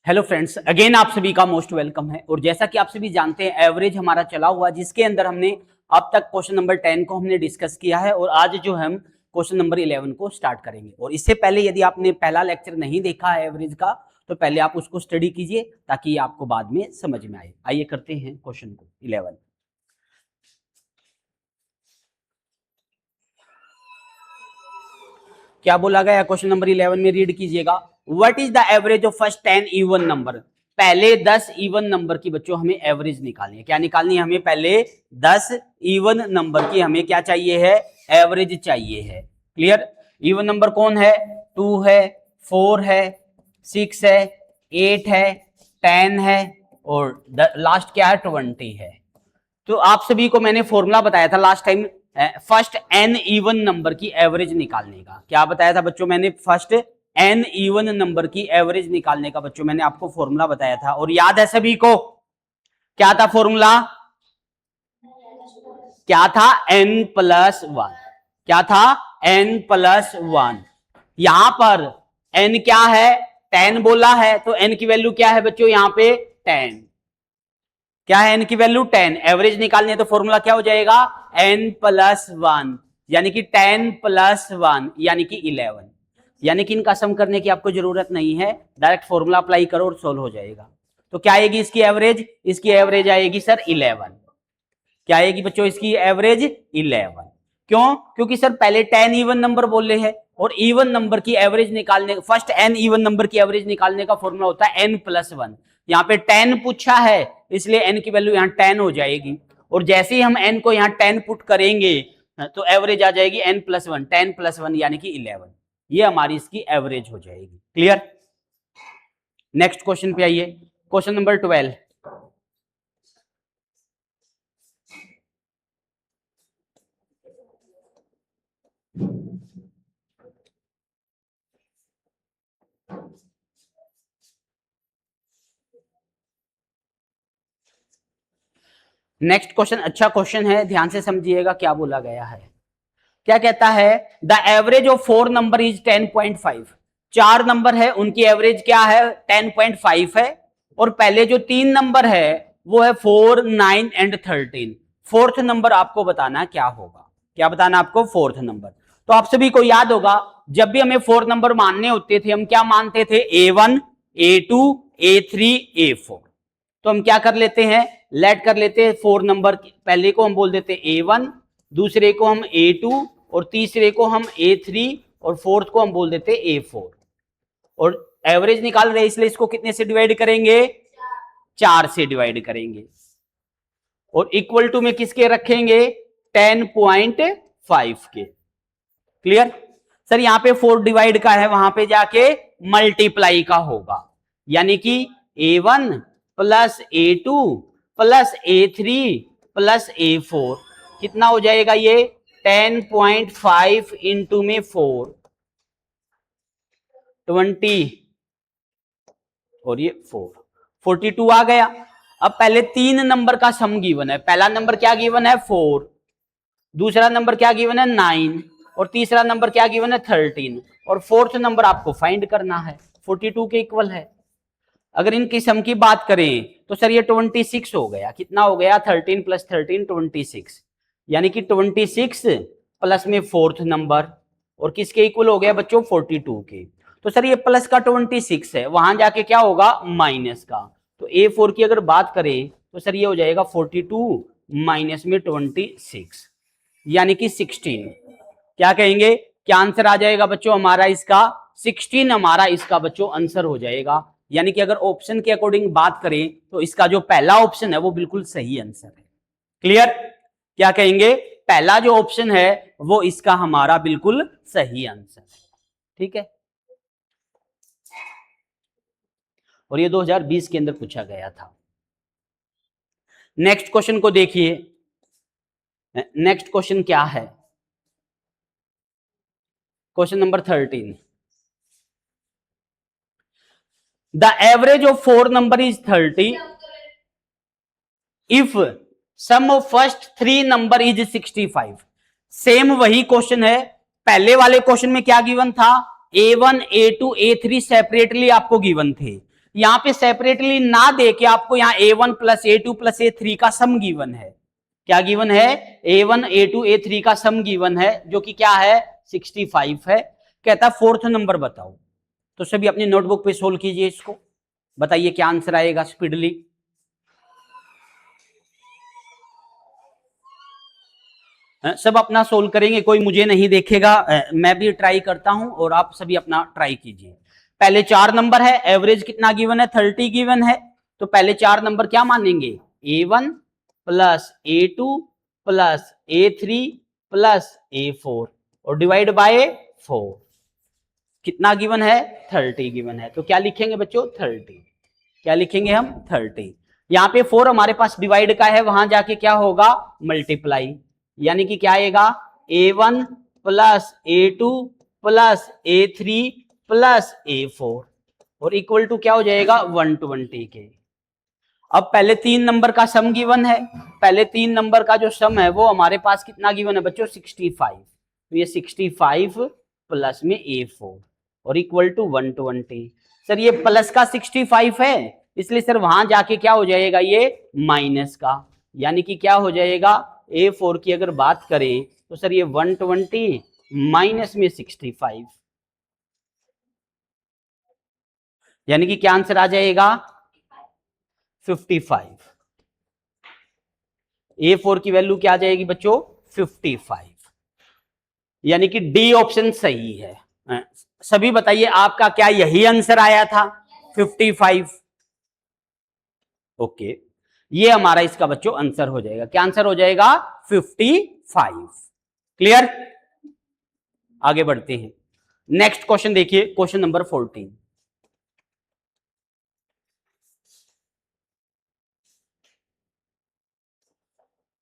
Hello friends, again आप सभी का मोस्ट वेलकम है। और जैसा कि आप सभी जानते हैं, एवरेज हमारा चला हुआ, जिसके अंदर हमने अब तक क्वेश्चन नंबर 10 को हमने डिस्कस किया है और आज जो हम क्वेश्चन नंबर 11 को स्टार्ट करेंगे। और इससे पहले यदि आपने पहला लेक्चर नहीं देखा है एवरेज का, तो पहले आप उसको स्टडी कीजिए ताकि आपको बाद में समझ में आए। आइए करते हैं क्वेश्चन को 11। क्या बोला गया क्वेश्चन नंबर 11 में, रीड कीजिएगा। What is the average of first 10 even number. पहले 10 इवन नंबर की बच्चों हमें एवरेज निकालनी है। क्या निकालनी है हमें? पहले 10 इवन नंबर की हमें क्या चाहिए है? एवरेज चाहिए है। क्लियर? इवन नंबर कौन है? 2 है, 4 है, 6 है, 8 है, 10 है और लास्ट क्या है? 20 है। तो आप सभी को मैंने फॉर्मूला बताया था last time, first n even number की एवरेज निकालने का। क्या बताया था बच्चों मैंने? फर्स्ट एन इवन नंबर की एवरेज निकालने का बच्चों मैंने आपको फॉर्मूला बताया था। और याद है सभी को? क्या था फॉर्मूला? क्या था? n+1। क्या था? n+1। यहां पर n क्या है? 10 बोला है, तो n की वैल्यू क्या है बच्चों? यहां पे 10। क्या है n की वैल्यू? 10। एवरेज निकालनी है तो फॉर्मूला क्या हो जाएगा? n+1, यानी कि 10+1 यानी कि 11। यानी कि इनका सम करने की आपको जरूरत नहीं है, डायरेक्ट फॉर्मूला अप्लाई करो और सोल्व हो जाएगा। तो क्या आएगी इसकी एवरेज? इसकी एवरेज आएगी सर 11। क्या आएगी बच्चों इसकी एवरेज? 11। क्यों? क्योंकि सर पहले 10 इवन नंबर बोले हैं और इवन नंबर की एवरेज निकालने, फर्स्ट n इवन नंबर की एवरेज निकालने का फॉर्मूला होता है n+1। यहाँ पे 10 पूछा है, इसलिए n की वैल्यू यहाँ 10 हो जाएगी। और जैसे ही हम n को यहाँ 10 पुट करेंगे तो एवरेज आ जाएगी n+1, 10+1 यानी कि 11। ये हमारी इसकी एवरेज हो जाएगी। क्लियर? नेक्स्ट क्वेश्चन पे आइए, क्वेश्चन नंबर 12। नेक्स्ट क्वेश्चन अच्छा क्वेश्चन है, ध्यान से समझिएगा क्या बोला गया है। क्या कहता है? The average of 4 number is 10.5। 4 number है, उनकी एवरेज क्या है? 10.5 है। और पहले जो 3 नंबर है वो है 4, 9 एंड 13। फोर्थ नंबर आपको बताना क्या होगा? क्या बताना आपको? Fourth number. तो आप सभी को याद होगा, जब भी हमें 4 नंबर मानने होते थे हम क्या मानते थे? A1, A2, A3, A4। तो हम क्या कर लेते हैं? लेट कर लेते हैं 4 नंबर, पहले को हम बोल देते हैं A1, दूसरे को हम A2 और तीसरे को हम A3 और फोर्थ को हम बोल देते हैं A4। और एवरेज निकाल रहे इसलिए इसको कितने से डिवाइड करेंगे? 4 से डिवाइड करेंगे। और इक्वल टू में किसके रखेंगे? 10.5 के। क्लियर? सर यहां पे 4 डिवाइड का है, वहां पे जाके मल्टीप्लाई का होगा, यानी कि A1 plus A2 plus A3 plus A4 कितना हो जाएगा ये? 10.5 इंटू में 4, 20 और ये 4, 42 आ गया। अब पहले 3 नंबर का सम गिवन है। पहला नंबर क्या गिवन है? 4, दूसरा नंबर क्या गिवन है? 9 और तीसरा नंबर क्या गिवन है? 13 और फोर्थ नंबर आपको फाइंड करना है। 42 के इक्वल है। अगर इनकी सम की बात करें तो सर ये 26 हो गया। कितना हो गया? 13 प्लस 13 26, यानी कि 26 प्लस में फोर्थ नंबर और किसके इक्वल हो गया बच्चों? 42 के। तो सर ये प्लस का 26 है, वहां जाके क्या होगा? माइनस का। तो A4 की अगर बात करें तो सर ये हो जाएगा 42 माइनस में 26 यानी कि 16। क्या कहेंगे? क्या आंसर आ जाएगा बच्चों हमारा इसका? 16 हमारा इसका बच्चों आंसर हो जाएगा। यानी कि अगर ऑप्शन के अकॉर्डिंग बात करें तो इसका जो पहला ऑप्शन है वो बिल्कुल सही आंसर है। क्लियर? क्या कहेंगे? पहला जो ऑप्शन है वो इसका हमारा बिल्कुल सही आंसर है। ठीक है? और ये 2020 के अंदर पूछा गया था। नेक्स्ट क्वेश्चन को देखिए। नेक्स्ट क्वेश्चन क्या है? Question number 13। The average of 4 number is 30 if sum of first 3 number is 65। Same वही क्वेश्चन है। पहले वाले क्वेश्चन में क्या गिवन था? A1, A2, A3 सेपरेटली आपको गिवन थे। यहाँ पे सेपरेटली ना दे के आपको यहाँ A1 plus A2 plus A3 का सम गिवन है। क्या गिवन है? A1 A2 A3 का सम गिवन है, जो कि क्या है? 65 है। कहता है फोर्थ नंबर बताओ। तो सभी अपनी नोटबुक पे सोल्व कीजिए इसको, बताइए क्या आंसर आएगा स्पीडली। सब अपना सोल्व करेंगे, कोई मुझे नहीं देखेगा, मैं भी ट्राई करता हूं और आप सभी अपना ट्राई कीजिए। पहले 4 नंबर है, एवरेज कितना गिवन है? 30 गिवन है। तो पहले 4 नंबर क्या मानेंगे? A1 plus A2 plus A3 plus A4 और डिवाइड बाय 4। कितना गिवन है? 30 गिवन है। तो क्या लिखेंगे बच्चों? 30। क्या लिखेंगे हम? 30। यहाँ पे 4 हमारे पास डिवाइड का है, वहां जाके क्या होगा? मल्टीप्लाई, यानी कि क्या आएगा? A1 plus A2 plus A3 plus A4 और इक्वल टू क्या हो जाएगा? 120 के। अब पहले 3 नंबर का सम गिवन है, पहले 3 नंबर का जो सम है वो हमारे पास कितना गिवन है बच्चों? 65। तो ये 65 प्लस में A4 और इक्वल टू 120। सर ये प्लस का 65 है, इसलिए सर वहां जाके क्या हो जाएगा? ये माइनस का, यानी कि क्या हो जाएगा? A4 की अगर बात करें तो सर ये 120 माइनस में 65, यानी कि क्या आंसर आ जाएगा? 55। A4 की वैल्यू क्या आ जाएगी बच्चों? 55, यानी कि डी ऑप्शन सही है। सभी बताइए आपका क्या यही आंसर आया था? 55। ओके, ये हमारा इसका बच्चों आंसर हो जाएगा। क्या आंसर हो जाएगा? 55। क्लियर? आगे बढ़ते हैं। नेक्स्ट क्वेश्चन देखिए, क्वेश्चन नंबर 14।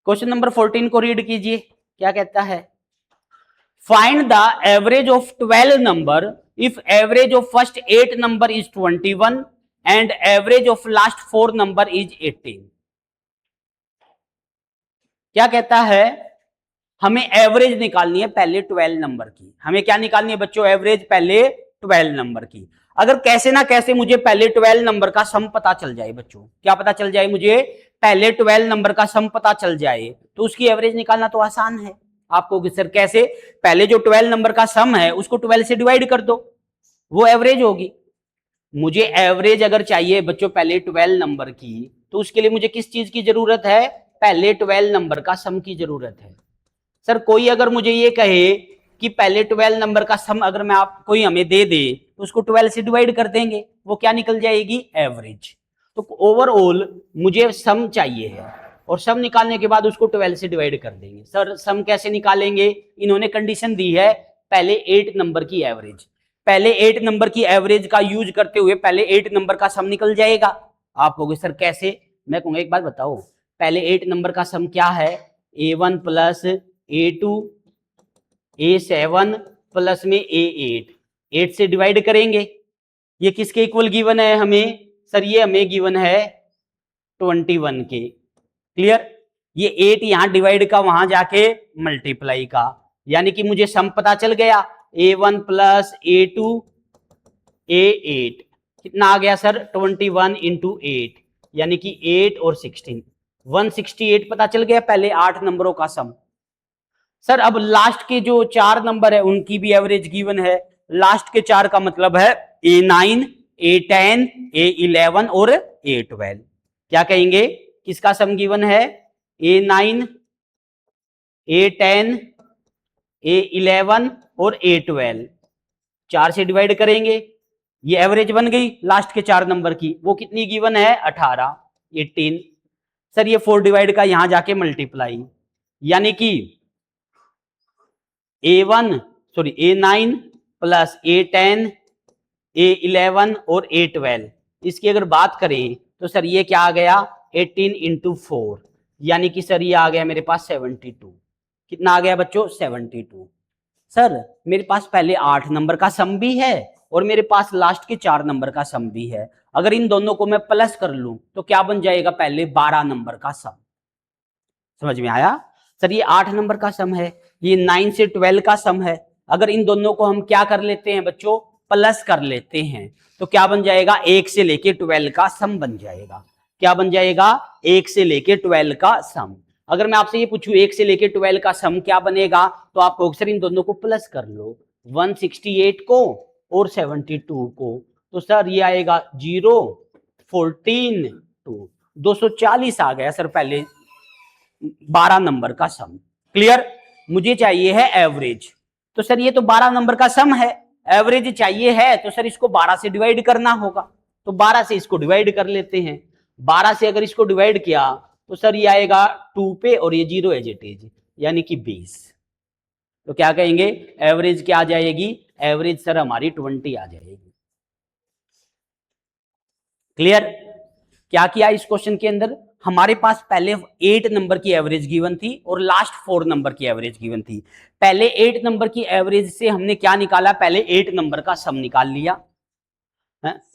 क्वेश्चन नंबर 14 को रीड कीजिए, क्या कहता है? Find the average of 12 number if average of first 8 number is 21 and average of last 4 number is 18। क्या कहता है? हमें एवरेज निकालनी है पहले 12 नंबर की। हमें क्या निकालनी है बच्चों? एवरेज पहले 12 नंबर की। अगर कैसे ना कैसे मुझे पहले 12 नंबर का सम पता चल जाए बच्चों, क्या पता चल जाए? मुझे पहले 12 नंबर का सम पता चल जाए तो उसकी एवरेज निकालना तो आसान है। आपको कि सर कैसे? पहले जो 12 नंबर का सम है उसको 12 से डिवाइड कर दो, वो एवरेज होगी। मुझे एवरेज अगर चाहिए बच्चों पहले 12 नंबर की, तो उसके लिए मुझे किस चीज की जरूरत है? पहले 12 नंबर का सम की जरूरत है। सर कोई अगर मुझे ये कहे कि पहले 12 नंबर का सम अगर मैं आप कोई हमें दे दे तो उसको 12 से डिवाइड कर देंगे, वो क्या निकल जाएगी? एवरेज। तो ओवरऑल मुझे सम चाहिए है और सम निकालने के बाद उसको 12 से डिवाइड कर देंगे। सर सम कैसे निकालेंगे? इन्होंने कंडीशन दी है पहले 8 नंबर की एवरेज। पहले 8 नंबर की एवरेज का यूज करते हुए पहले 8 नंबर का सम निकल जाएगा। आप कहोगे सर कैसे? मैं कहूंगा एक बात बताओ, पहले 8 नंबर का सम क्या है? A1 plus A2 A7 plus में A8, 8 से डिवाइड करेंगे। ये किसके इक्वल गिवन है हमें? सर ये हमें गिवन है 21 के। क्लियर? ये 8 यहां डिवाइड का, वहां जाके मल्टीप्लाई का, यानी कि मुझे सम पता चल गया। A1 प्लस A2 A8 कितना आ गया सर? 21 इंटू 8, यानी कि 8 और 16, 168 पता चल गया पहले 8 नंबरों का सम। सर अब लास्ट के जो 4 नंबर है उनकी भी एवरेज गिवन है। लास्ट के 4 का मतलब है A9 A10 A11 और A12। क्या कहेंगे? किसका सम गिवन है? A9 A10 A11 और A12, 4 से डिवाइड करेंगे, ये एवरेज बन गई लास्ट के 4 नंबर की। वो कितनी गिवन है? 18 18। सर ये 4 डिवाइड का यहां जाके मल्टीप्लाई, यानी कि A9 प्लस A10 A11 और A12, इसकी अगर बात करें तो सर ये क्या आ गया? 18 इंटू 4, यानी कि सर ये आ गया मेरे पास 72। कितना आ गया बच्चों? 72। सर मेरे पास पहले 8 नंबर का सम भी है और मेरे पास लास्ट के 4 नंबर का सम भी है। अगर इन दोनों को मैं प्लस कर लूं तो क्या बन जाएगा? पहले 12 नंबर का सम। समझ में आया? सर ये 8 नंबर का सम है, ये 9 से 12 का सम है। अगर इन दोनों को हम क्या कर लेते हैं बच्चों? प्लस कर लेते हैं तो क्या बन जाएगा, 1 से लेके 12 का सम बन जाएगा। क्या बन जाएगा, 1 से लेके 12 का सम। अगर मैं आपसे ये पूछूं 1 से लेके 12 का सम क्या बनेगा, तो आप कहोगे सर इन दोनों को प्लस कर लो, 168 को और 72 को, तो सर ये आएगा 0 14 2 240 आ गया सर पहले 12 नंबर का सम। क्लियर। मुझे चाहिए है एवरेज, तो सर ये तो 12 नंबर का सम है, एवरेज चाहिए है तो सर इसको 12 से डिवाइड करना होगा, तो 12 से इसको डिवाइड कर लेते हैं। 12 से अगर इसको डिवाइड किया तो सर ये आएगा 2 पे और ये 0 एज इट इज, यानी कि 20। तो क्या कहेंगे, एवरेज क्या आ जाएगी, एवरेज सर हमारी 20 आ जाएगी। क्लियर। क्या किया इस क्वेश्चन के अंदर, हमारे पास पहले 8 नंबर की एवरेज गिवन थी और लास्ट 4 नंबर की एवरेज गिवन थी। पहले 8 नंबर की एवरेज से हमने क्या निकाला, पहले 8 नंबर का सम निकाल लिया।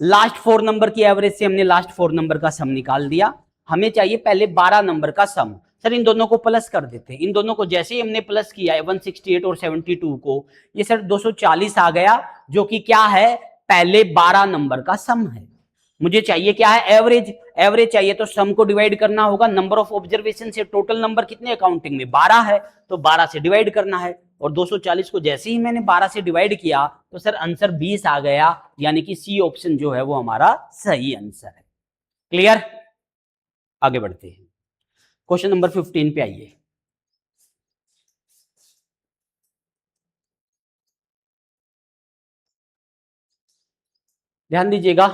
लास्ट 4 नंबर की एवरेज से हमने लास्ट 4 नंबर का सम निकाल दिया। हमें चाहिए पहले 12 नंबर का सम। सर इन दोनों को प्लस कर देते हैं, इन दोनों को जैसे ही हमने प्लस किया है 168 और 72 को, ये सर 240 आ गया, जो कि क्या है, पहले 12 नंबर का सम है। मुझे चाहिए क्या है, एवरेज। एवरेज चाहिए तो सम को डिवाइड करना होगा नंबर ऑफ ऑब्जर्वेशन से। टोटल नंबर कितने अकाउंटिंग में 12 है, तो 12 से डिवाइड करना है, और 240 को जैसे ही मैंने 12 से डिवाइड किया तो सर आंसर 20 आ गया, यानी कि सी ऑप्शन जो है वो हमारा सही आंसर है। क्लियर। आगे बढ़ते हैं, क्वेश्चन नंबर 15 पे आइए। ध्यान दीजिएगा,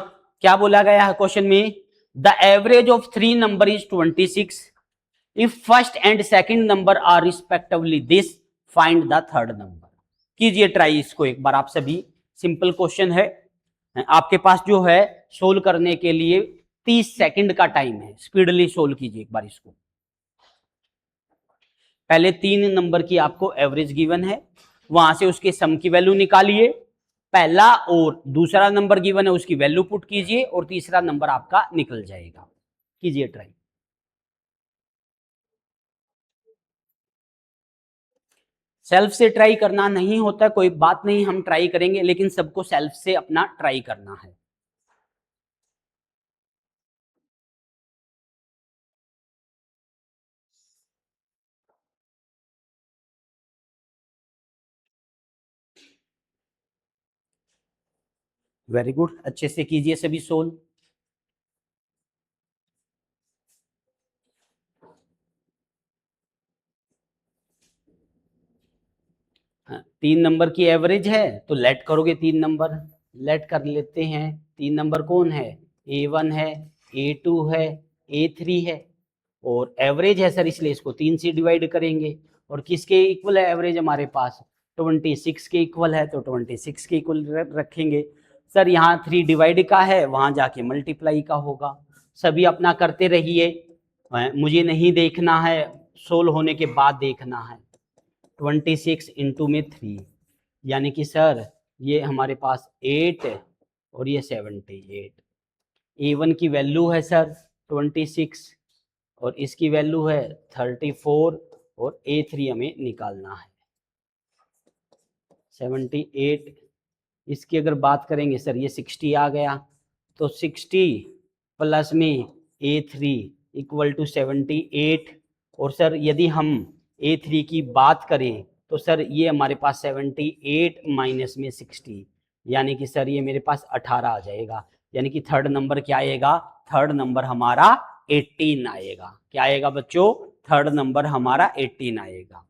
क्या बोला गया है क्वेश्चन में, the average of 3 number is 26 if first and second number are respectively this, find the third number. कीजिए ट्राई इसको एक बार आप सभी, सिंपल क्वेश्चन है, आपके पास जो है सोल्व करने के लिए 30 सेकंड का टाइम है, स्पीडली सोल्व कीजिए एक बार इसको। पहले 3 नंबर की आपको एवरेज गिवन है, वहां से उसके सम की वैल्यू निकालिए, पहला और दूसरा नंबर गिवन है उसकी वैल्यू पुट कीजिए, और तीसरा नंबर आपका निकल जाएगा। कीजिए ट्राई। सेल्फ से ट्राई करना नहीं होता, कोई बात नहीं, हम ट्राई करेंगे, लेकिन सबको सेल्फ से अपना ट्राई करना है। वेरी गुड, अच्छे से कीजिए सभी सोल्व। हाँ, 3 नंबर की एवरेज है तो लेट करोगे, 3 नंबर लेट कर लेते हैं। 3 नंबर कौन है, A1 है, A2 है, A3 है, और एवरेज है सर इसलिए इसको 3 से डिवाइड करेंगे। और किसके इक्वल है एवरेज हमारे पास, 26 के इक्वल है, तो 26 के इक्वल रखेंगे। सर यहाँ 3 डिवाइड का है, वहां जाके मल्टीप्लाई का होगा। सभी अपना करते रहिए, मुझे नहीं देखना है, सोल्व होने के बाद देखना है। 26 इंटू में 3, यानी कि सर ये हमारे पास 8 और ये 78। A1 की वैल्यू है सर 26 और इसकी वैल्यू है 34, और A3 हमें निकालना है 78। इसकी अगर बात करेंगे सर ये 60 आ गया, तो 60 प्लस में A3 इक्वल टू 78। और सर यदि हम A3 की बात करें तो सर ये हमारे पास 78 माइनस में 60, यानी कि सर ये मेरे पास 18 आ जाएगा, यानी कि थर्ड नंबर क्या आएगा, थर्ड नंबर हमारा 18 आएगा। क्या आएगा बच्चों, थर्ड नंबर हमारा 18 आएगा।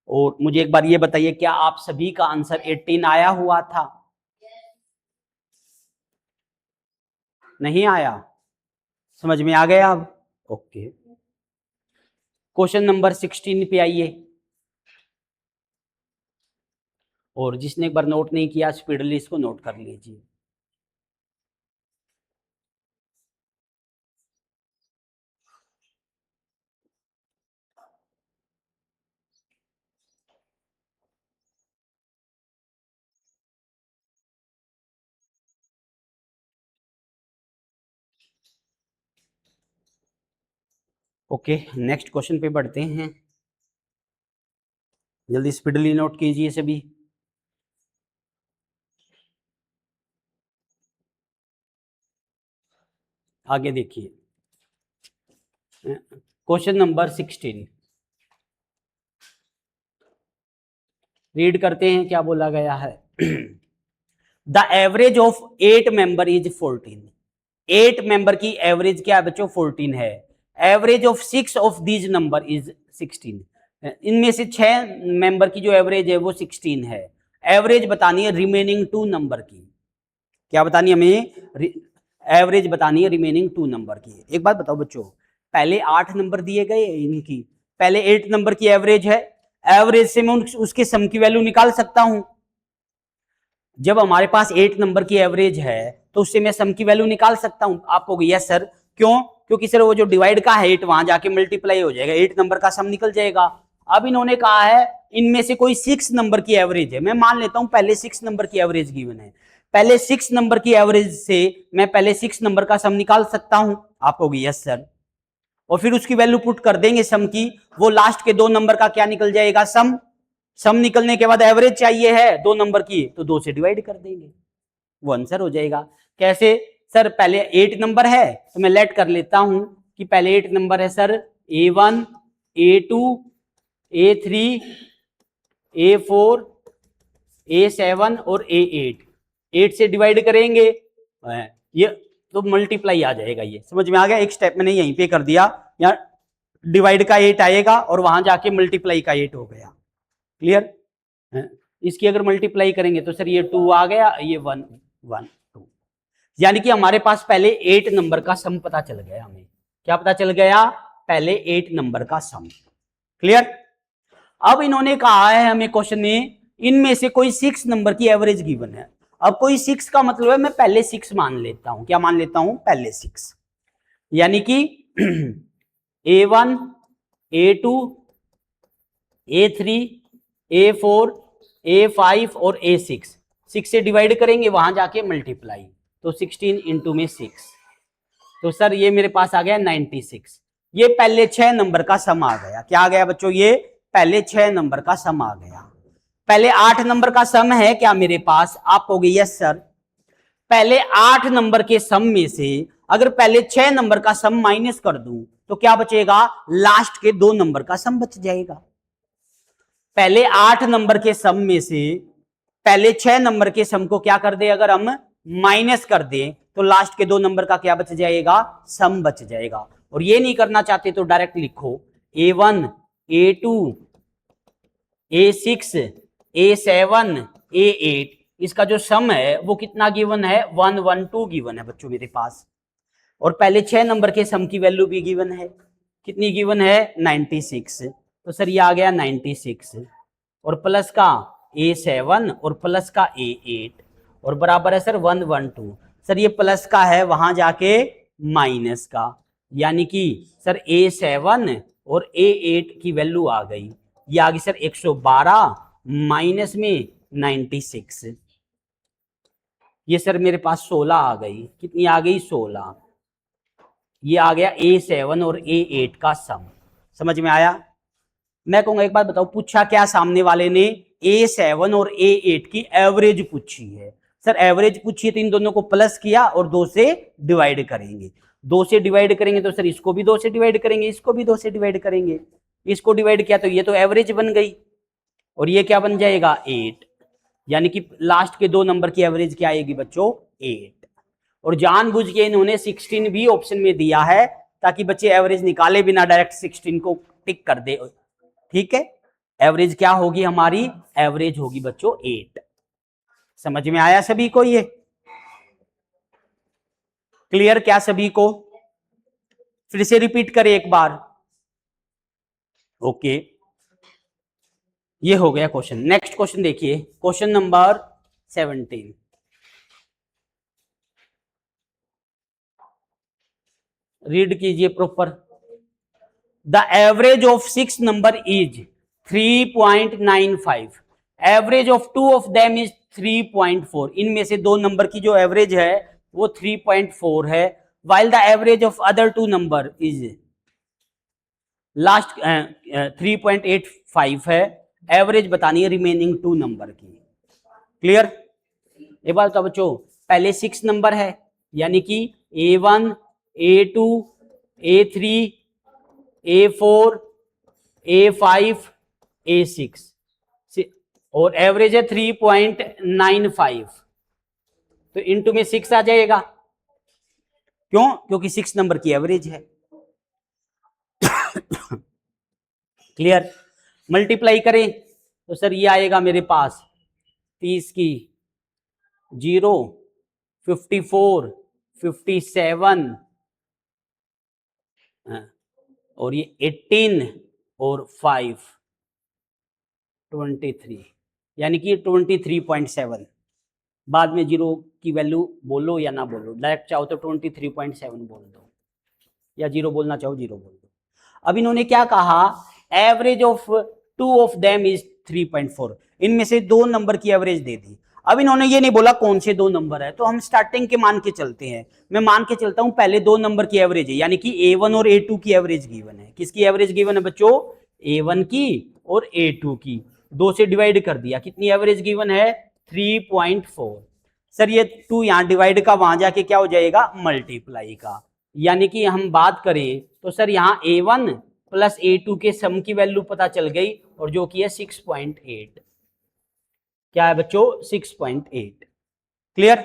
और मुझे एक बार ये बताइए, क्या आप सभी का आंसर 18 आया हुआ था, नहीं आया, समझ में आ गया अब। ओके, क्वेश्चन नंबर 16 पे आइए, और जिसने एक बार नोट नहीं किया स्पीडली इसको नोट कर लीजिए। ओके, नेक्स्ट क्वेश्चन पे बढ़ते हैं, जल्दी स्पीडली नोट कीजिए सभी। आगे देखिए क्वेश्चन नंबर 16 रीड करते हैं क्या बोला गया है। The average of 8 member is 14। 8 member की एवरेज क्या है बच्चों 14 है। Average of 6 of these number is 16। इनमें से 6 मेंबर की जो एवरेज है वो 16 है। एवरेज बतानी है रिमेनिंग 2 नंबर की। क्या बतानी है हमें? एवरेज बतानी है रिमेनिंग 2 नंबर की। एक बात बताओ बच्चों, पहले 8 नंबर दिए गए इनकी, पहले 8 नंबर की एवरेज है। एवरेज से मैं उसके सम की वैल्यू निकाल सकता हूं। जब हमारे पास 8 नंबर की एवरेज है तो उससे मैं सम की वैल्यू निकाल सकता हूं। आप कहोगे यस सर क्यों? क्योंकि सर वो जो डिवाइड का है 8 वहां जाके मल्टीप्लाई हो जाएगा, 8 नंबर का सम निकल जाएगा। अब इन्होंने कहा है इनमें से कोई 6 नंबर की एवरेज है। मैं मान लेता हूं पहले 6 नंबर की एवरेज गिवन है। पहले 6 नंबर की एवरेज से मैं पहले 6 नंबर का सम निकाल सकता हूं। आप कहोगे यस सर, और फिर उसकी वैल्यू पुट कर देंगे सम की, वो लास्ट के 2 नंबर का क्या निकल जाएगा सम। सम निकलने के बाद एवरेज चाहिए है 2 नंबर की, तो 2 से डिवाइड कर देंगे, वो आंसर हो जाएगा। कैसे सर? पहले 8 नंबर है तो मैं लेट कर लेता हूं कि पहले 8 नंबर है sir A1 A2 A3 A4 A7 और A8। 8 से डिवाइड करेंगे ये तो मल्टीप्लाई आ जाएगा। ये समझ में आ गया? एक स्टेप मैंने यहीं पे कर दिया, यहाँ डिवाइड का 8 आएगा और वहां जाके मल्टीप्लाई का 8 हो गया। क्लियर? इसकी अगर मल्टीप्लाई करेंगे तो सर ये 2 आ गया, ये 1 1 2, यानी कि हमारे पास पहले 8 नंबर का सम पता चल गया। हमें क्या पता चल गया? पहले 8 नंबर का सम। क्लियर? अब इन्होंने कहा है हमें क्वेश्चन में इनमें से कोई 6 नंबर की एवरेज गिवन है। अब कोई 6 का मतलब है मैं पहले 6 मान लेता हूं। क्या मान लेता हूं? पहले 6, यानी कि A1 A2 A3 A4 A5 और A6। 6 से डिवाइड करेंगे वहां जाके मल्टीप्लाई, तो 16 इंटू में 6, तो सर ये मेरे पास आ गया 96। ये पहले 6 नंबर का सम आ गया। क्या आ गया बच्चों? ये पहले 6 नंबर का सम आ गया। पहले 8 नंबर का सम है क्या मेरे पास? आप कहोगे यस सर। पहले 8 नंबर के सम में से अगर पहले 6 नंबर का सम माइनस कर दूं तो क्या बचेगा? लास्ट के 2 नंबर का सम बच जाएगा। पहले 8 नंबर के सम में से पहले 6 नंबर के सम को क्या कर दे? अगर हम माइनस कर दें तो लास्ट के 2 नंबर का क्या बच जाएगा? सम बच जाएगा। और ये नहीं करना चाहते तो डायरेक्ट लिखो A1 A2 A6 A7 A8, इसका जो सम है वो कितना गिवन है? 112 गिवन है बच्चों मेरे पास। और पहले 6 नंबर के सम की वैल्यू भी गिवन है। कितनी गिवन है? 96। तो सर ये आ गया 96 और प्लस का A7 और प्लस का A8 और बराबर है सर 112। सर ये प्लस का है वहां जाके माइनस का, यानी कि सर A7 और A8 की वैल्यू आ गई। ये आ गई सर 112 माइनस में 96। ये सर मेरे पास 16 आ गई। कितनी आ गई? 16। ये आ गया A7 और A8 का सम। समझ में आया? मैं कहूंगा एक बात बताओ, पूछा क्या सामने वाले ने? A7 और A8 की एवरेज पूछी है। सर एवरेज पूछी है तो इन दोनों को प्लस किया और 2 से डिवाइड करेंगे। 2 से डिवाइड करेंगे तो सर इसको भी 2 से डिवाइड करेंगे, इसको भी 2 से डिवाइड करेंगे। इसको डिवाइड किया तो ये तो एवरेज बन गई और ये क्या बन जाएगा? 8, यानी कि लास्ट के 2 नंबर की एवरेज क्या आएगी बच्चों? 8। और जानबूझ के इन्होंने 16 भी ऑप्शन में दिया है ताकि बच्चे एवरेज निकाले बिना डायरेक्ट 16 को टिक कर दे। ठीक है, एवरेज क्या होगी हमारी? एवरेज होगी बच्चों 8। समझ में आया सभी को? ये क्लियर क्या सभी को? फिर से रिपीट करें एक बार। ओके, ये हो गया क्वेश्चन। नेक्स्ट क्वेश्चन देखिए, क्वेश्चन नंबर 17। रीड कीजिए proper. The average of 6 number is 3.95। Average of 2 of them is 3.4। इनमें से 2 नंबर की जो एवरेज है वो 3.4 है। While the average of other 2 number is last 3.85 है। एवरेज बतानी है रिमेनिंग 2 नंबर की। क्लियर? एक बात बताओ बच्चों, पहले 6 नंबर है यानी कि A1 A2, A3, A4, A5, A6 और एवरेज है 3.95, तो इनटू में 6 आ जाएगा। क्यों? क्योंकि 6 नंबर की एवरेज है। क्लियर? मल्टीप्लाई करें तो सर ये आएगा मेरे पास 30 की 0, 54, 57 और ये 18 और 5, 23, यानी कि 23.7। बाद में जीरो की वैल्यू बोलो या ना बोलो, डायरेक्ट चाहो तो 23.7 बोल दो, या जीरो बोलना चाहो जीरो बोल दो। अब इन्होंने क्या कहा, average of two of them is 3.4, इनमें से दो नंबर की एवरेज दे दी। अब इन्होंने ये नहीं बोला कौन से दो नंबर है, तो हम स्टार्टिंग के मान के चलते हैं। मैं मान के चलता हूं पहले दो नंबर की एवरेज है, यानी कि A1 और A2 की एवरेज गिवन है। किसकी एवरेज गिवन है बच्चों? A1 की और A2 की। दो से डिवाइड कर दिया, कितनी एवरेज गिवन है? 3.4। सर ये 2 यहां डिवाइड का वहां जाके क्या हो जाएगा? मल्टीप्लाई का। यानी कि हम बात करें तो सर यहां A1 प्लस A2 के सम की वैल्यू पता चल गई, और जो कि है 6.8। क्या है बच्चों? 6.8। क्लियर?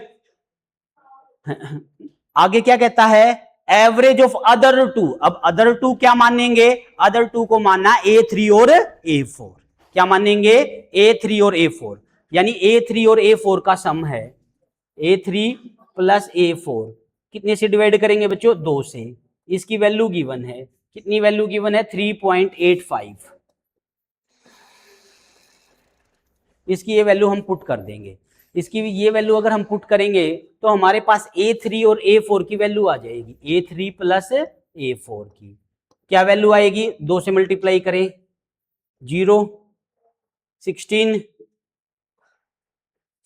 आगे क्या कहता है? Average of other two. अब अदर टू क्या मानेंगे? अदर टू को मानना A3 और A4। क्या मानेंगे? A3 और A4, यानी A3 और A4 का सम है A3 प्लस A4। कितने से डिवाइड करेंगे बच्चों? 2 से। इसकी वैल्यू गिवन है, कितनी वैल्यू गिवन है? 3.85। इसकी ये वैल्यू हम पुट कर देंगे। इसकी ये वैल्यू अगर हम पुट करेंगे तो हमारे पास A3 और A4 की वैल्यू आ जाएगी, A3 प्लस A4 की। क्या वैल्यू आएगी? 2 से मल्टीप्लाई करें, 0, 16,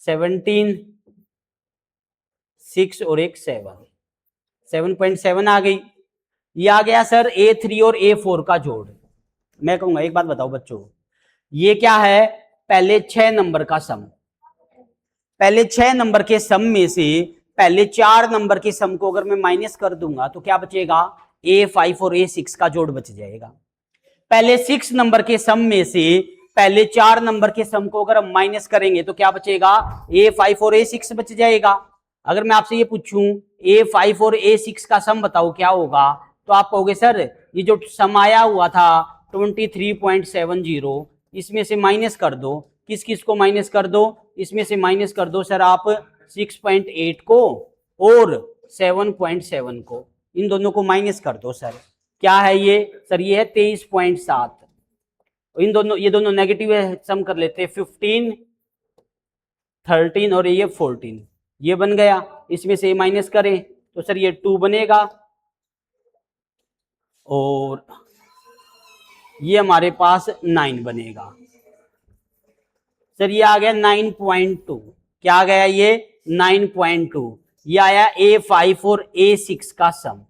17, 6 और एक 7, 7.7 आ गई। ये आ गया सर A3 और A4 का जोड़। मैं कहूंगा एक बात बताओ बच्चों, ये क्या है? पहले 6 नंबर का सम। पहले 6 नंबर के सम में से पहले 4 नंबर के सम को अगर मैं माइनस कर दूंगा तो क्या बचेगा? A5 और A6 का जोड़ बच जाएगा। पहले 6 नंबर के सम में से पहले 4 नंबर के सम को अगर हम माइनस करेंगे तो क्या बचेगा? A5 और A6 बच जाएगा। अगर मैं आपसे ये पूछूं A5 और A6 का सम बताओ क्या होगा, तो आप कहोगे सर ये जो सम आया हुआ था 23.70, इसमें से माइनस कर दो। किस किस को माइनस कर दो? इसमें से माइनस कर दो सर आप 6.8 को और 7.7 को, इन दोनों को माइनस कर दो सर। क्या है ये? सर ये है 23.7। इन दोनों, ये दोनों नेगेटिव है, सम कर लेते हैं 15, 13 और ये 14, ये बन गया। इसमें से माइनस करें तो सर ये 2 बनेगा, और ये हमारे पास 9 बनेगा। सर ये आ गया 9.2। क्या आ गया? ये 9.2। ये आया A5 और A6 का सम।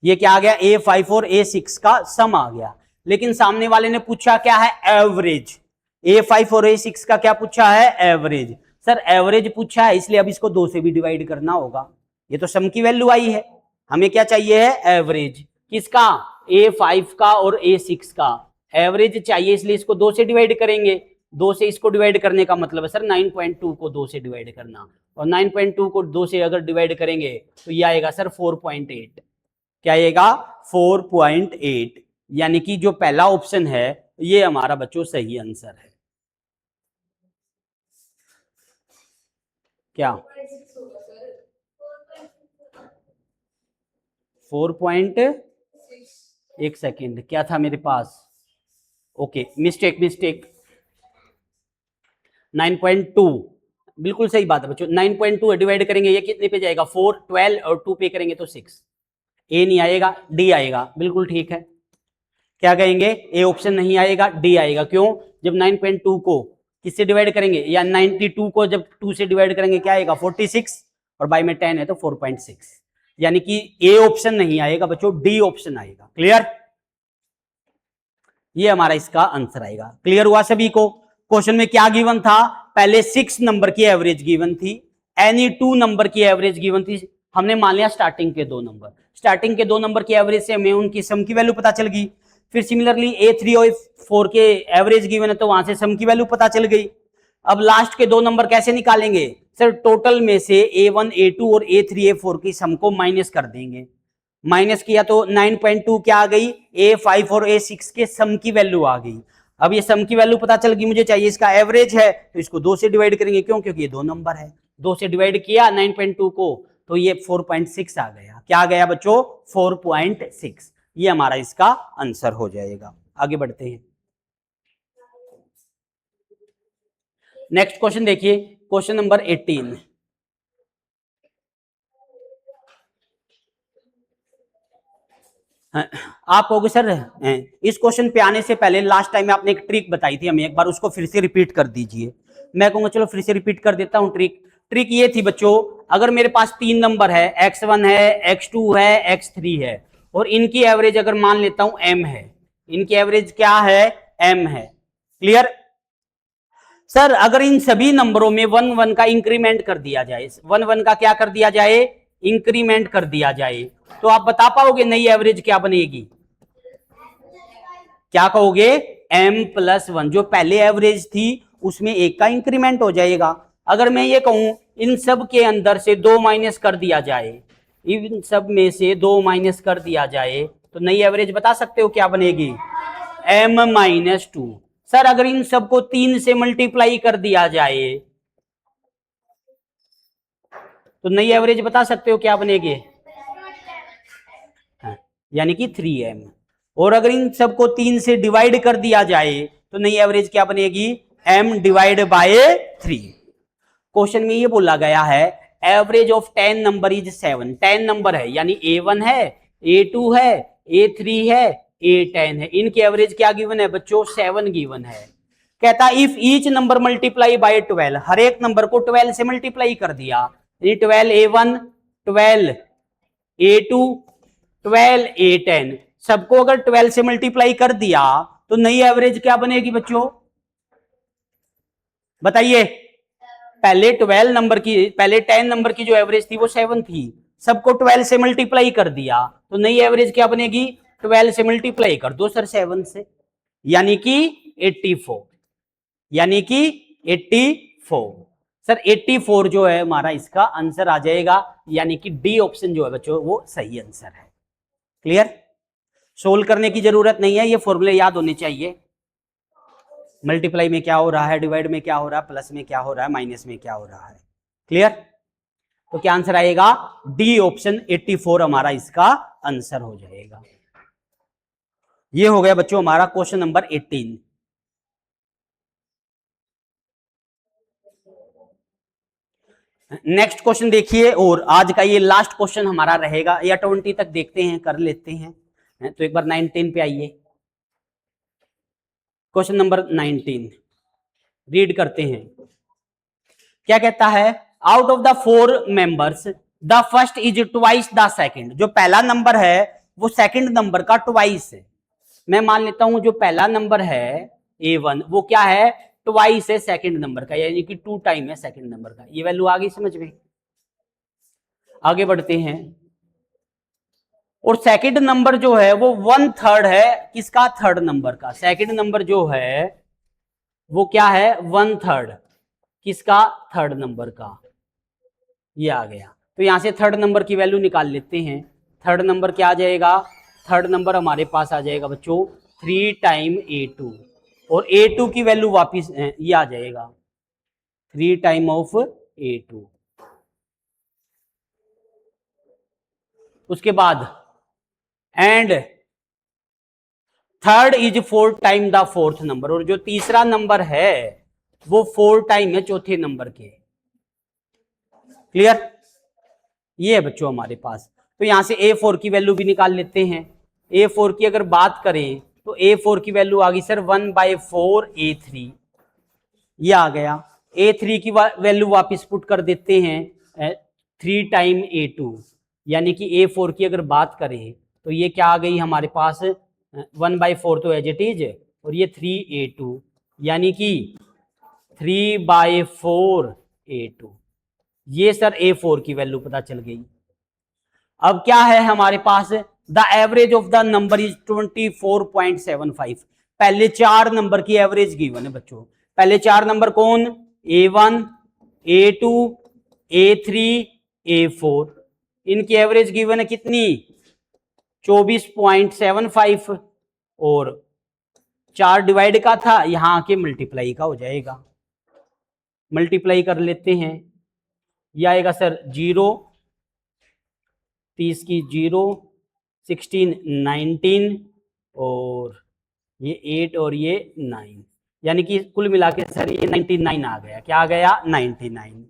ये क्या आ गया? A5 और A6 का सम आ गया। लेकिन सामने वाले ने पूछा क्या है? एवरेज। A5 और A6 का क्या पूछा है? एवरेज। सर एवरेज पूछा है, इसलिए अब इसको 2 से भी डिवाइड करना होगा। ये तो सम की वैल्यू आई है, हमें क्या चाहिए है? एवरेज। किसका? A5 का और A6 का एवरेज चाहिए, इसलिए इसको 2 से डिवाइड करेंगे। 2 से इसको डिवाइड करने का मतलब है सर 9.2 को 2 से डिवाइड करना, और 9.2 को 2 से अगर डिवाइड करेंगे तो ये आएगा सर 4.8। क्या आएगा? 4.8। यानी कि जो पहला ऑप्शन है ये हमारा बच्चों सही आंसर है। क्या 4. एक सेकेंड, क्या था मेरे पास? ओके, मिस्टेक 9.2, बिल्कुल सही बात है बच्चों। 9.2 डिवाइड करेंगे, ये कितने पे जाएगा? 4, 12 और 2 पे करेंगे तो 6। ए नहीं आएगा, डी आएगा। बिल्कुल ठीक है। क्या कहेंगे? ए ऑप्शन नहीं आएगा, डी आएगा। क्यों? जब 9.2 को किससे डिवाइड करेंगे, या 92 को जब 2 से डिवाइड करेंगे क्या आएगा? 46, और बाई में 10 है तो 4.6। यानी कि ए ऑप्शन नहीं आएगा बच्चों, डी ऑप्शन आएगा। क्लियर? ये हमारा इसका आंसर आएगा। क्लियर हुआ सभी को? क्वेश्चन में क्या गिवन था? पहले 6 नंबर की एवरेज गिवन थी, एनी टू नंबर की एवरेज गिवन थी, हमने मान लिया स्टार्टिंग के दो नंबर, स्टार्टिंग के दो नंबर की एवरेज से हमें उनकी सम की वैल्यू पता चल गई। फिर सिमिलरली A3 और A4 के एवरेज गिवन है तो वहां से सम की वैल्यू पता चल गई। अब लास्ट के दो नंबर कैसे निकालेंगे सर, टोटल में से A1 A2 और A3 A4 की सम को माइनस कर देंगे। माइनस किया तो 9.2 क्या आ गई, A5 और A6 के सम की वैल्यू आ गई। अब ये सम की वैल्यू पता चल गई, मुझे चाहिए इसका एवरेज है तो इसको 2 से डिवाइड करेंगे, क्यों, क्योंकि ये दो नंबर है। 2 से डिवाइड किया 9.2 को तो ये 4.6 आ गया। क्या आ गया बच्चों, 4.6। ये हमारा इसका आंसर हो जाएगा। आगे बढ़ते हैं, नेक्स्ट क्वेश्चन देखिए, क्वेश्चन नंबर 18। आप कहोगे सर इस क्वेश्चन पे आने से पहले लास्ट टाइम आपने एक ट्रिक बताई थी हमें, एक बार उसको फिर से रिपीट कर दीजिए। मैं कहूंगा चलो फिर से रिपीट कर देता हूं ट्रिक। ट्रिक ये थी बच्चों, अगर मेरे पास तीन नंबर है, x1 है, x2 है, x3 है, और इनकी एवरेज अगर मान लेता हूं m है, इनकी एवरेज क्या है, m है। क्लियर सर, अगर इन सभी नंबरों में 1 का इंक्रीमेंट कर दिया जाए, 1 का क्या कर दिया जाए, इंक्रीमेंट कर दिया जाए, तो आप बता पाओगे नई एवरेज क्या बनेगी, क्या कहोगे, m+1। जो पहले एवरेज थी उसमें एक का इंक्रीमेंट हो जाएगा। अगर मैं ये कहूं इन सब के अंदर से 2 माइनस कर दिया जाए, इन सब में से 2 माइनस कर दिया जाए तो नई एवरेज बता सकते हो क्या बनेगी, m-2। सर अगर इन सबको 3 से मल्टीप्लाई कर दिया जाए तो नई एवरेज बता सकते हो क्या बनेगी, यानी कि 3m। और अगर इन सबको 3 से डिवाइड कर दिया जाए तो नई एवरेज क्या बनेगी, m/3। क्वेश्चन में ये बोला गया है average of 10 number is 7। 10 number है यानी A1 है, A2 है, A3 है, A10 है, इनकी एवरेज क्या गिवन है बच्चों, 7 गिवन है। कहता if each number multiply by 12, हर एक नंबर को 12 से मल्टीप्लाई कर दिया, 12 A1, 12 A2, 12 A10, सबको अगर 12 से मल्टीप्लाई कर दिया तो नई एवरेज क्या बनेगी बच्चों, बताइए। पहले 12 नंबर की, पहले 10 नंबर की जो एवरेज थी वो 7 थी, सबको 12 से मल्टीप्लाई कर दिया तो नई एवरेज क्या बनेगी, 12 से मल्टीप्लाई कर दो सर 7 से, यानी कि 84, यानी कि 84। सर 84 जो है हमारा इसका आंसर आ जाएगा, यानी कि डी ऑप्शन जो है बच्चों वो सही आंसर है। क्लियर, सोल्व करने की जरूरत नहीं है, ये फॉर्मूले याद होने चाहिए। मल्टीप्लाई में क्या हो रहा है, डिवाइड में क्या हो रहा है, प्लस में क्या हो रहा है, माइनस में क्या हो रहा है। क्लियर, तो क्या आंसर आएगा, डी ऑप्शन 84 हमारा इसका आंसर हो जाएगा। ये हो गया बच्चों हमारा क्वेश्चन नंबर 18। नेक्स्ट क्वेश्चन देखिए, और आज का ये लास्ट क्वेश्चन हमारा रहेगा, या 20 तक देखते हैं, कर लेते हैं। तो एक बार 19 पे आइए, क्वेश्चन नंबर 19 रीड करते हैं। क्या कहता है, out of the 4 members the first is twice the second. जो पहला नंबर है वो सेकंड नंबर का ट्वाइस है। मैं मान लेता हूं जो पहला नंबर है A1 वो क्या है, ट्वाइस है सेकंड नंबर का, यानी कि 2 टाइम है सेकंड नंबर का। ये वैल्यू आ गई समझ में। आगे बढ़ते हैं, और सेकंड नंबर जो है वो 1/3 है किसका, थर्ड नंबर का। सेकंड नंबर जो है वो क्या है, 1/3 किसका, थर्ड नंबर का। ये आ गया, तो यहां से थर्ड नंबर की वैल्यू निकाल लेते हैं। थर्ड नंबर क्या आ जाएगा, थर्ड नंबर हमारे पास आ जाएगा बच्चों 3 टाइम A2, और A2 की वैल्यू वापिस ये आ जाएगा 3 टाइम ऑफ A2। उसके बाद and third is 4 time the fourth number, और जो तीसरा नंबर है वो 4 टाइम है चौथे नंबर के। क्लियर, ये है बच्चों हमारे पास। तो यहां से A4 की वैल्यू भी निकाल लेते हैं। A4 की अगर बात करें तो A4 की वैल्यू आ गई सर 1/4 A3, ये आ गया। A3 की वैल्यू वापस पुट कर देते हैं 3 टाइम A2, यानी कि A4 की अगर बात करें तो ये क्या आ गई हमारे पास 1/4 तो एज इट इज, और ये 3A2, यानी कि 3/4 A2। ये सर A4 की वैल्यू पता चल गई। अब क्या है हमारे पास, the average of the number is 24.75। पहले 4 नंबर की एवरेज गिवन है बच्चों। पहले 4 नंबर कौन, A1, A2, A3, A4, इनकी एवरेज गिवन है कितनी, 24.75, और 4 डिवाइड का था, यहां के मल्टीप्लाई का हो जाएगा। मल्टीप्लाई कर लेते हैं, यह आएगा सर 0, 30 की 0, 16 19, और ये 8 और ये 9, यानी कि कुल मिला के सर ये 99 आ गया। क्या आ गया, 99।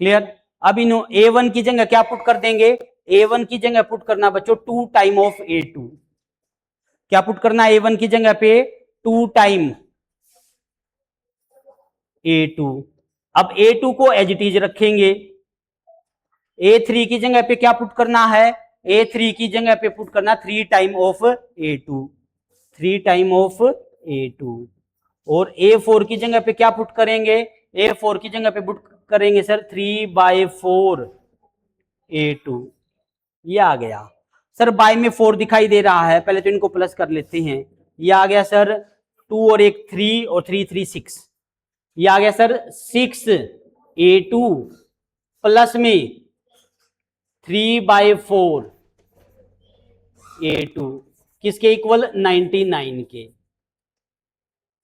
क्लियर। अब इन A1 की जगह क्या पुट कर देंगे, A1 की जगह पुट करना बच्चों 2 टाइम ऑफ A2। क्या पुट करना A1 की जगह पे, 2 टाइम A2। अब A2 को एज इट इज रखेंगे। A3 की जगह पे क्या पुट करना है, A3 की जगह पे पुट करना 3 time of A2, 3 time of A2। और A4 की जगह पे क्या पुट करेंगे, A4 की जगह पे पुट करेंगे सर 3/4 A2। ये आ गया सर, बाय में 4 दिखाई दे रहा है, पहले तो इनको प्लस कर लेते हैं। ये आ गया सर 2 और 1 3 और 3 3 6, ये आ गया सर 6 A2 प्लस में 3/4 A2, किसके इक्वल, 99 के।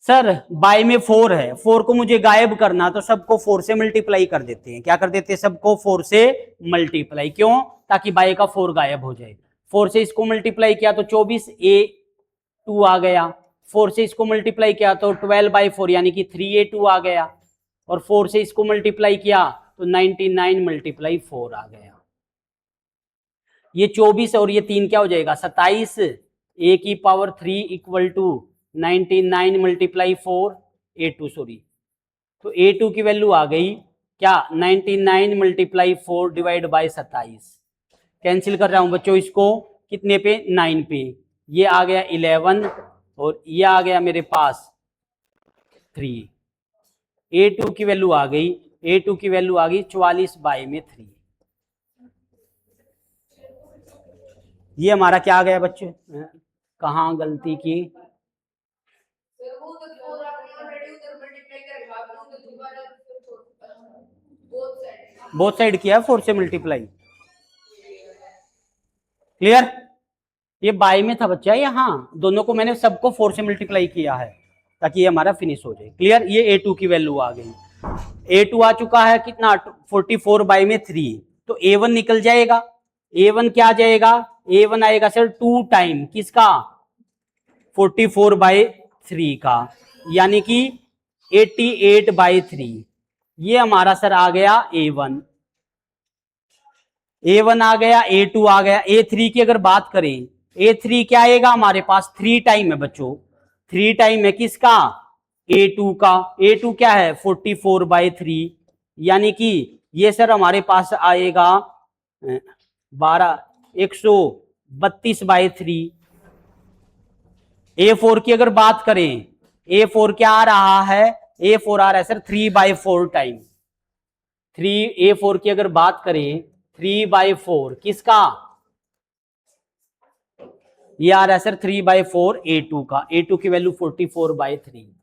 सर बाय में 4 है, 4 को मुझे गायब करना, तो सबको 4 से मल्टीप्लाई कर देते हैं। क्या कर देते हैं, सबको 4 से मल्टीप्लाई, क्यों, ताकि बाय का 4 गायब हो जाए। 4 से इसको मल्टीप्लाई किया तो 24 A2 आ गया, 4 से इसको मल्टीप्लाई किया तो 12/4 यानी कि 3A2 आ गया, और 4 से इसको मल्टीप्लाई किया तो 99 मल्टीप्लाई 4 आ गया। ये 24 और ये 3 क्या हो जाएगा, 27 A की power 3 equal to 99 multiply 4 A2, sorry, तो A2 की वैल्यू आ गई क्या, 99 मल्टीप्लाई 4 डिवाइड बाय 27। कैंसिल कर रहा हूं बच्चों इसको, कितने पे, 9 पे। ये आ गया 11 और ये आ गया मेरे पास 3। A2 की वैल्यू आ गई, A2 की वैल्यू आ गई 44/3। ये हमारा क्या आ गया बच्चे, कहाँ गलती की, बोथ साइड किया 4 से मल्टीप्लाई। क्लियर। ये बाय में था बच्चा, यहाँ दोनों को मैंने सबको 4 से मल्टीप्लाई किया है ताकि ये हमारा फिनिश हो जाए। क्लियर। ये A2 की वैल्यू आ गई, A2 आ चुका है कितना, 44/3, तो A1 निकल जाएगा। A1 क्या आ जाएगा, A1 आएगा सर 2 टाइम किसका, 44/3 का, यानी कि 88/3। ये हमारा सर आ गया A1। A1 आ गया, A2 आ गया। A3 की अगर बात करें, A3 क्या आएगा हमारे पास, 3 टाइम है बच्चों, 3 टाइम है किसका, A2 का। A2 क्या है, 44/3, यानी कि ये सर हमारे पास आएगा 132/3। A4 की अगर बात करें, A4 क्या आ रहा है, A4 आ रहा है सर 3/4 टाइम। A4 की अगर बात करें 3/4 किसका, ये आ रहा है सर 3/4 A2 का। A2 की वैल्यू 44/3,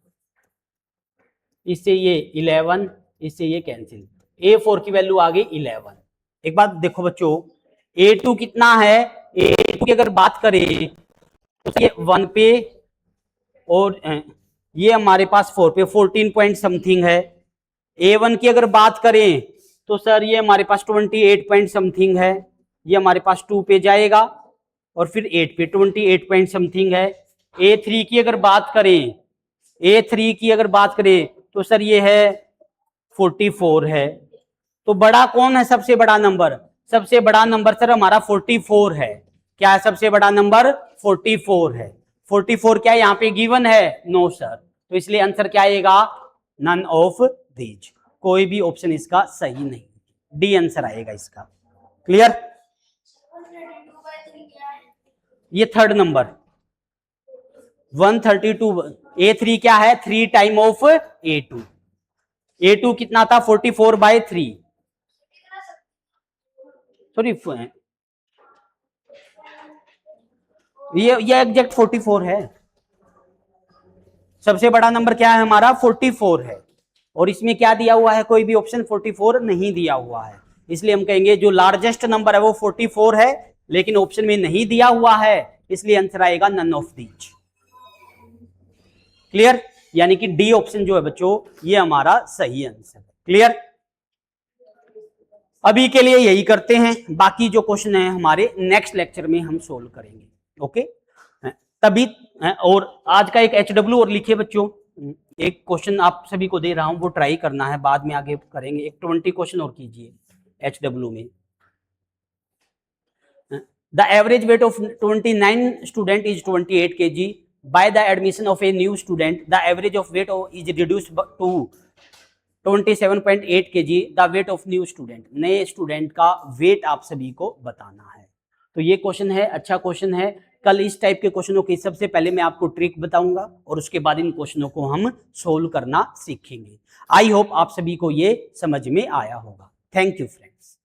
इससे ये 11, इससे ये कैंसिल। A4 की वैल्यू आ गई 11। एक बात देखो बच्चों, A2 कितना है, A2 की अगर बात करें तो ये 1 पे, और ये हमारे पास 4 पे, 14 पॉइंट समथिंग है। A1 की अगर बात करें तो सर ये हमारे पास 28 पॉइंट समथिंग है, ये हमारे पास 2 पे जाएगा, और फिर 8 पे 28 पॉइंट समथिंग है। A3 की अगर बात करें, A3 की अगर बात करें तो सर ये है 44 है। तो बड़ा कौन है, सबसे बड़ा नंबर, सबसे बड़ा नंबर सर हमारा 44 है। क्या है सबसे बड़ा नंबर, 44 है। 44 क्या यहाँ पे गिवन है, नो सर, तो इसलिए आंसर क्या आएगा, नन ऑफ दीज, कोई भी ऑप्शन इसका सही नहीं, डी आंसर आएगा इसका। क्लियर। ये थर्ड नंबर 132, A3 क्या है, 3 टाइम ऑफ A2। A2 कितना था, 44/3, सॉरी ये एग्जैक्ट 44 है। सबसे बड़ा नंबर क्या है हमारा, 44 है। और इसमें क्या दिया हुआ है, कोई भी ऑप्शन 44 नहीं दिया हुआ है, इसलिए हम कहेंगे जो लार्जेस्ट नंबर है वो 44 है, लेकिन ऑप्शन में नहीं दिया हुआ है, इसलिए आंसर आएगा नन ऑफ दीज। क्लियर, यानी कि डी ऑप्शन जो है बच्चों ये हमारा सही आंसर है। क्लियर, अभी के लिए यही करते हैं, बाकी जो क्वेश्चन है हमारे नेक्स्ट लेक्चर में हम सोल्व करेंगे। ओके, तभी और आज का एक HW और लिखिए बच्चों, एक क्वेश्चन आप सभी को दे रहा हूं, वो ट्राई करना है, बाद में आगे करेंगे। एक 20 क्वेश्चन और कीजिए HW में। The average weight of 29 student is 28 kg। By the admission of a new student the average of weight is reduced to 27.8 kg। The weight of new student, नए स्टूडेंट का वेट आप सभी को बताना है। तो ये क्वेश्चन है, अच्छा क्वेश्चन है। कल इस टाइप के क्वेश्चनों की सबसे पहले मैं आपको ट्रिक बताऊंगा और उसके बाद इन क्वेश्चनों को हम सोल्व करना सीखेंगे। आई होप आप सभी को ये समझ में आया होगा। Thank you friends.